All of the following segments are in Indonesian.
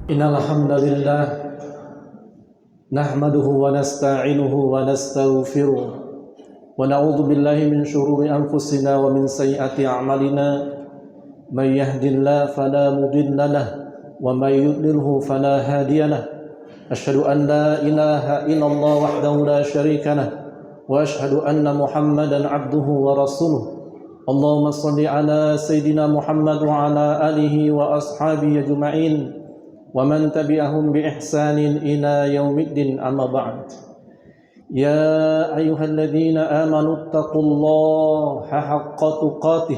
Innal hamdalillah nahmaduhu wa nasta'inuhu wa nastaghfiruh wa na'udzu billahi min shururi anfusina wa min sayyiati a'malina may yahdihillahu fala mudilla lahu wa may yudlilhu fala hadiya lahu asyhadu an la ilaha illallah wahdahu la syarika lahu wa asyhadu anna Muhammadan 'abduhu wa rasuluh. Allahumma shalli ala sayidina Muhammad wa ala alihi wa ashabihi ajma'in wa man tabi'ahum bi ihsanin ila yaumiddin, amma ba'd. Ya ayyuhalladzina amanu taqullaha haqqa tuqatih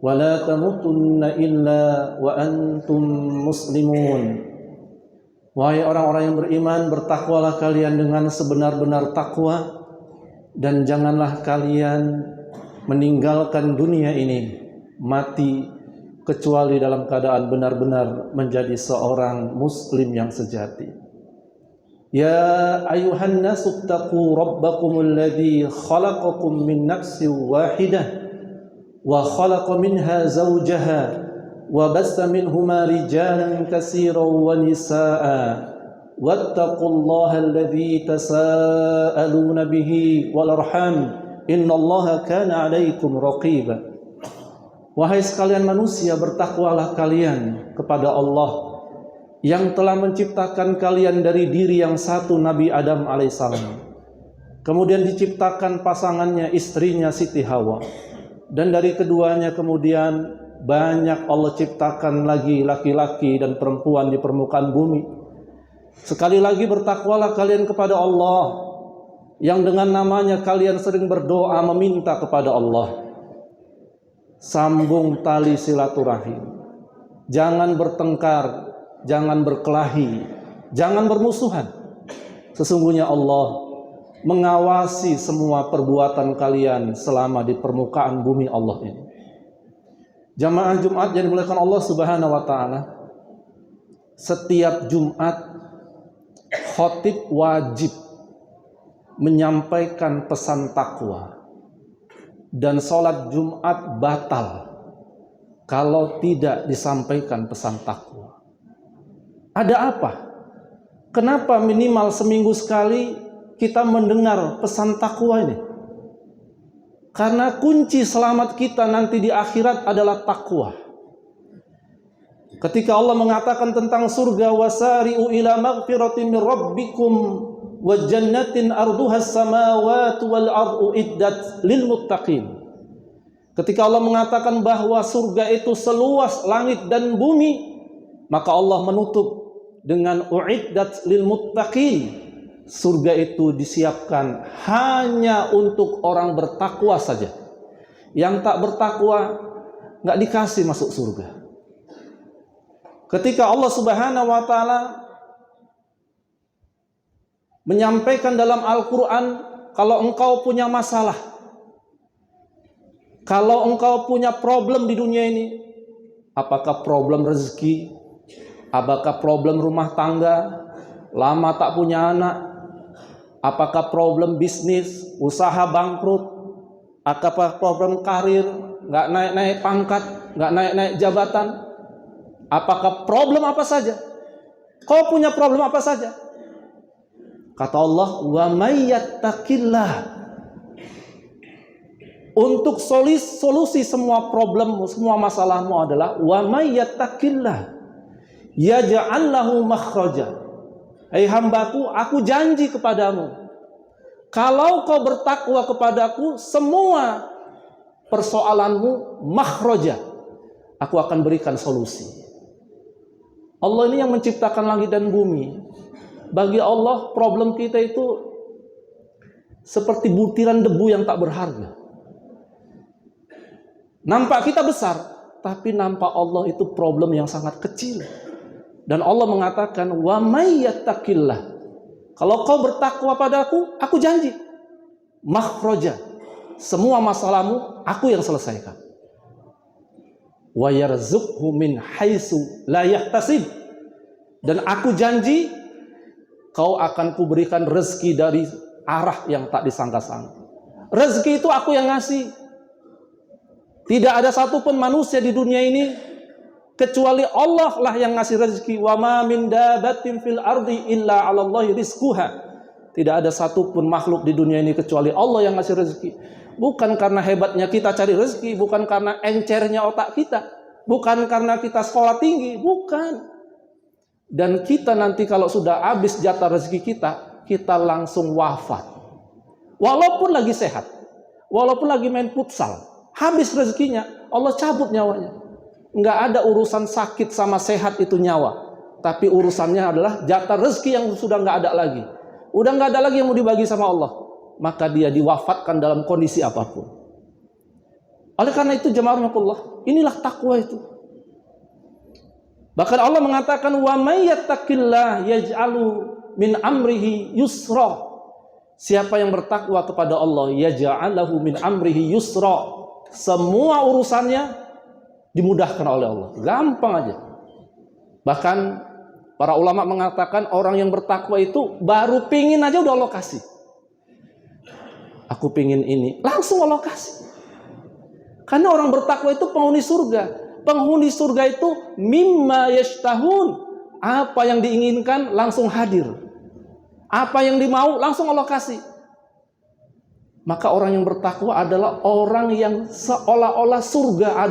wa la tamutunna illa wa antum muslimun. Wahai orang-orang yang beriman, bertakwalah kalian dengan sebenar-benar takwa, dan janganlah kalian meninggalkan dunia ini, mati, kecuali dalam keadaan benar-benar menjadi seorang muslim yang sejati. Ya ayuhan nasu taqu rabbakumul ladzi khalaqakum min nafsin wahidah wa khalaqa minha zawjaha wa bassa minhuma rijalan katsiran wa nisaa'a wattaqullaha alladzi tasaaluna bihi wal arham innallaha kana 'alaikum raqiba. Wahai sekalian manusia, bertakwalah kalian kepada Allah yang telah menciptakan kalian dari diri yang satu, Nabi Adam alaihissalam. Kemudian diciptakan pasangannya, istrinya Siti Hawa. Dan dari keduanya kemudian banyak Allah ciptakan lagi laki-laki dan perempuan di permukaan bumi. Sekali lagi bertakwalah kalian kepada Allah yang dengan namanya kalian sering berdoa meminta kepada Allah. Sambung tali silaturahim. Jangan bertengkar, jangan berkelahi, jangan bermusuhan. Sesungguhnya Allah mengawasi semua perbuatan kalian selama di permukaan bumi Allah ini. Jamaah Jumat yang dimuliakan Allah Subhanahu wa taala, setiap Jumat khatib wajib menyampaikan pesan takwa. Dan sholat Jumat batal kalau tidak disampaikan pesan takwa. Ada apa? Kenapa minimal seminggu sekali kita mendengar pesan takwa ini? Karena kunci selamat kita nanti di akhirat adalah takwa. Ketika Allah mengatakan tentang surga, wasari'u ila maghfiratin min rabbikum wa jannatin arduhas samawati wal ardu iddat lil muttaqin. Ketika Allah mengatakan bahwa surga itu seluas langit dan bumi, maka Allah menutup dengan uiddat lil muttaqin. Surga itu disiapkan hanya untuk orang bertakwa saja. Yang tak bertakwa enggak dikasih masuk surga. Ketika Allah Subhanahu wa taala menyampaikan dalam Al-Quran, kalau engkau punya masalah, kalau engkau punya problem di dunia ini, apakah problem rezeki, apakah problem rumah tangga, lama tak punya anak, apakah problem bisnis, usaha bangkrut, apakah problem karir, nggak naik-naik pangkat, nggak naik-naik jabatan, apakah problem apa saja, kau punya problem apa saja, kata Allah, wa may yattaqillah. Untuk solusi semua problemmu, semua masalahmu adalah wa may yattaqillah yaj'al lahu makhraja. Hai hambaku, aku janji kepadamu, kalau kau bertakwa kepadaku, semua persoalanmu makhraja, aku akan berikan solusi. Allah ini yang menciptakan langit dan bumi. Bagi Allah, problem kita itu seperti butiran debu yang tak berharga. Nampak kita besar, tapi nampak Allah itu problem yang sangat kecil. Dan Allah mengatakan, wa may yattaqillah. Kalau kau bertakwa padaku, aku janji, makhraja, semua masalahmu aku yang selesaikan. Wa yarzuqhu min haitsu la yahtasib. Dan aku janji, kau akan kuberikan rezeki dari arah yang tak disangka-sangka. Rezeki itu aku yang ngasih. Tidak ada satupun manusia di dunia ini kecuali Allah lah yang ngasih rezeki. Wa ma min dabatin fil ardi illa 'alallahi rizquha. Tidak ada satupun makhluk di dunia ini kecuali Allah yang ngasih rezeki. Bukan karena hebatnya kita cari rezeki, bukan karena encernya otak kita, bukan karena kita sekolah tinggi, bukan. Dan kita nanti kalau sudah habis jatah rezeki kita langsung wafat. Walaupun lagi sehat, walaupun lagi main futsal, habis rezekinya, Allah cabut nyawanya. Nggak ada urusan sakit sama sehat itu nyawa, tapi urusannya adalah jatah rezeki yang sudah nggak ada lagi. Udah nggak ada lagi yang mau dibagi sama Allah, maka dia diwafatkan dalam kondisi apapun. Oleh karena itu jemaah rahmatullah, inilah takwa itu. Bahkan Allah mengatakan wa may yattaqillah yaj'alu min amrihi yusra. Siapa yang bertakwa kepada Allah, yaj'alahu min amrihi yusra. Semua urusannya dimudahkan oleh Allah. Gampang aja. Bahkan para ulama mengatakan orang yang bertakwa itu baru pingin aja udah Allah kasih. Aku pingin ini, langsung Allah kasih. Karena orang bertakwa itu penghuni surga. Penghuni surga itu mimma yashtahun. Apa yang diinginkan langsung hadir. Apa yang dimau langsung Allah kasih. Maka orang yang bertakwa adalah orang yang seolah-olah surga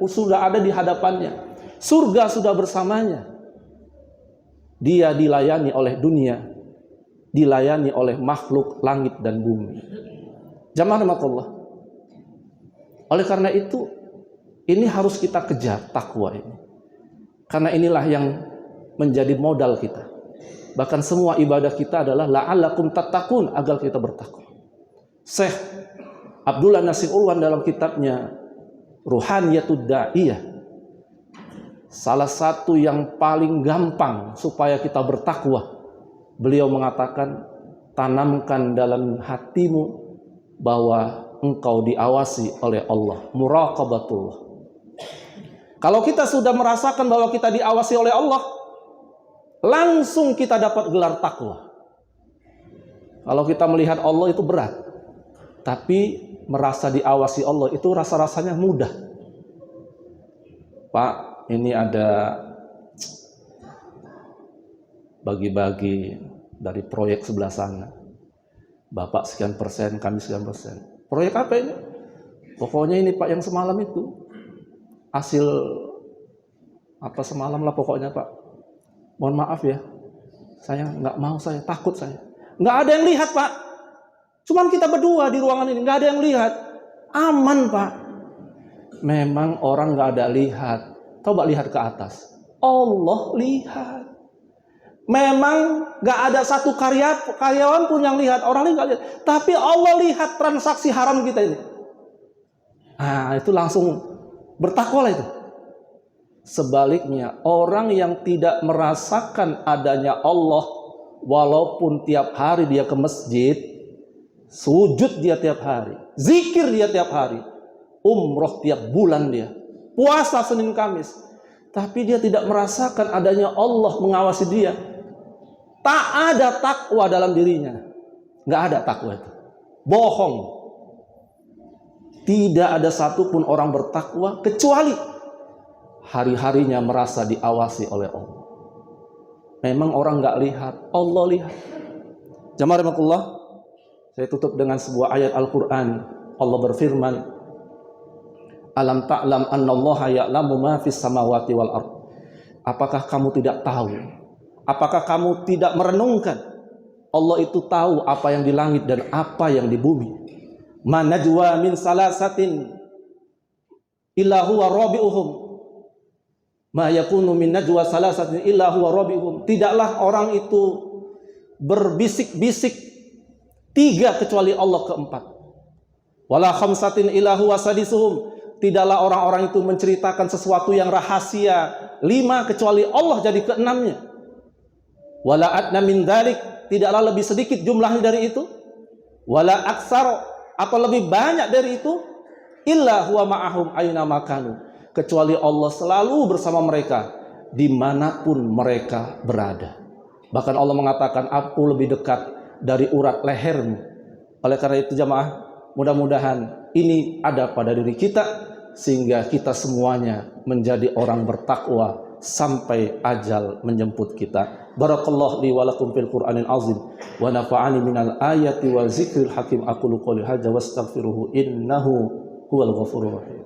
sudah ada di hadapannya. Surga sudah bersamanya. Dia dilayani oleh dunia, dilayani oleh makhluk langit dan bumi. Jamaah rahmatullah. Oleh karena itu, ini harus kita kejar takwa ini. Karena inilah yang menjadi modal kita. Bahkan semua ibadah kita adalah la'allakum tattaqun, agar kita bertakwa. Syekh Abdullah Nasir Ulwan dalam kitabnya Ruhaniyatud Da'iyah, salah satu yang paling gampang supaya kita bertakwa, beliau mengatakan, tanamkan dalam hatimu bahwa engkau diawasi oleh Allah, muraqabatullah. Kalau kita sudah merasakan bahwa kita diawasi oleh Allah, langsung kita dapat gelar takwa. Kalau kita melihat Allah itu berat, tapi merasa diawasi Allah itu rasa-rasanya mudah. Pak, ini ada bagi-bagi dari proyek sebelah sana. Bapak sekian persen, kami sekian persen. Proyek apa ini? Pokoknya ini Pak yang semalam itu. Hasil apa semalam lah pokoknya Pak. Mohon maaf ya. Saya nggak mau, saya takut saya. Nggak ada yang lihat Pak. Cuman kita berdua di ruangan ini, nggak ada yang lihat. Aman Pak. Memang orang nggak ada lihat. Coba lihat ke atas. Allah lihat. Memang nggak ada satu karyawan pun yang lihat. Orang lain nggak lihat. Tapi Allah lihat transaksi haram kita ini. Nah itu langsung bertakwa itu. Sebaliknya, orang yang tidak merasakan adanya Allah, walaupun tiap hari dia ke masjid, sujud dia tiap hari, zikir dia tiap hari, umroh tiap bulan dia, puasa Senin Kamis, tapi dia tidak merasakan adanya Allah mengawasi dia, tak ada takwa dalam dirinya. Nggak ada takwa itu. Bohong. Tidak ada satupun orang bertakwa kecuali hari-harinya merasa diawasi oleh Allah. Memang orang nggak lihat, Allah lihat. Jamaah rahmatullah, saya tutup dengan sebuah ayat Al-Quran. Allah berfirman, Alam ta'lam annallaha ya'lamu ma fis samawati wal ard. Apakah kamu tidak tahu? Apakah kamu tidak merenungkan? Allah itu tahu apa yang di langit dan apa yang di bumi. Ma najwa min salasatin illa huwa rabi'uhum. Ma yakunu min najwa salasatin illa huwa rabi'uhum. Tidaklah orang itu berbisik-bisik tiga kecuali Allah keempat. Wala khamsatin illa huwa sadisuhum. Tidaklah orang-orang itu menceritakan sesuatu yang rahasia lima kecuali Allah jadi keenamnya. Wala adna min dzalik. Tidaklah lebih sedikit jumlahnya dari itu. Wala aksar, atau lebih banyak dari itu, illa huwa ma'ahum aina makanu, kecuali Allah selalu bersama mereka dimanapun mereka berada. Bahkan Allah mengatakan, aku lebih dekat dari urat lehermu. Oleh karena itu jamaah, mudah-mudahan ini ada pada diri kita, sehingga kita semuanya menjadi orang bertakwa sampai ajal menjemput kita. Barakallahu li wa lakum fil Qur'anil azim wa nafa'ani minal ayati wa zikril hakim. Aqulu qouli hadza wastaghfiruhu innahu huwal ghafurur rahim.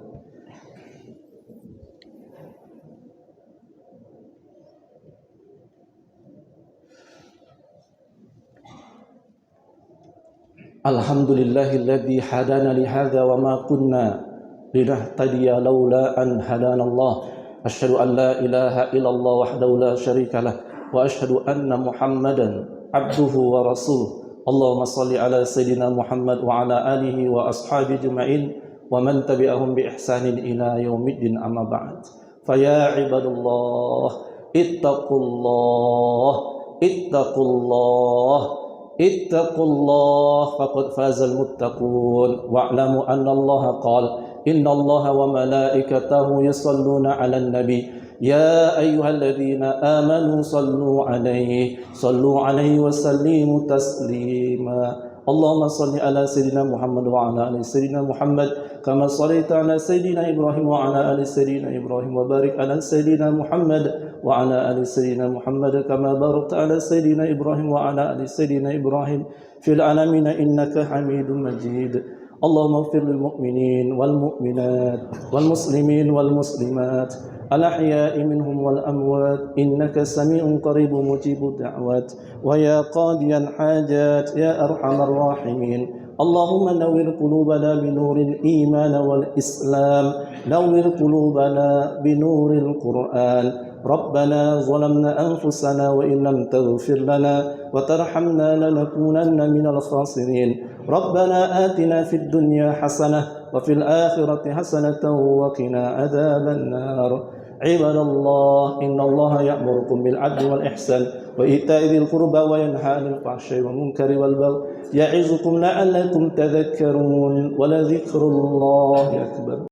Alhamdulillahilladzi hadana li hadza wa ma kunna linahtadiya laula an hadanallah. Asyhadu an la ilaha illallah wahdahu la syarika lah wa asyhadu anna Muhammadan abduhu wa rasuluh. Allahumma shalli ala sayidina Muhammad wa ala alihi wa ashabihi ajma'in wa man tabi'ahum bi ihsanin ila yaumiddin, amma ba'd. Fa ya ibadallah ittaqullah ittaqullah faqad fazal muttaqun wa'lamu anna Allah qala inna Allah wa malaikatahu yusalluna 'alan nabi ya ayyuhalladzina amanu sallu 'alaihi wa sallimu taslima. Allahumma salli ala sayyidina Muhammad wa ala ali sayyidina Muhammad kama shallaita ala sayyidina Ibrahim wa ala ali sayyidina Ibrahim wa barik ala sayyidina Muhammad wa ala ali sayyidina Muhammad kama barakta ala sayyidina Ibrahim wa ala ali sayyidina Ibrahim fil alamin innaka Hamidum Majid. Allahumma ighfir lil mu'minin wal mu'minat wal muslimin wal muslimat al ahya'i minhum wal amwat innaka sami'un qaribun mujibud da'wat wa ya qadiyal hajat ya arhamar rahimin. Allahumma nawwir qulubana binuril iman wal islam nawwir qulubana binuril Qur'an. ربنا ظلمنا أنفسنا وإن لم تغفر لنا وترحمنا لنكونن من الخاسرين. ربنا آتنا في الدنيا حسنة وفي الآخرة حسنة وقنا عذاب النار. عباد الله إن الله يأمركم بالعدل والإحسان وإيتاء ذي القربى وينهى عن الفحشاء والمنكر والبغي يعظكم لعلكم تذكرون ولذكر الله أكبر.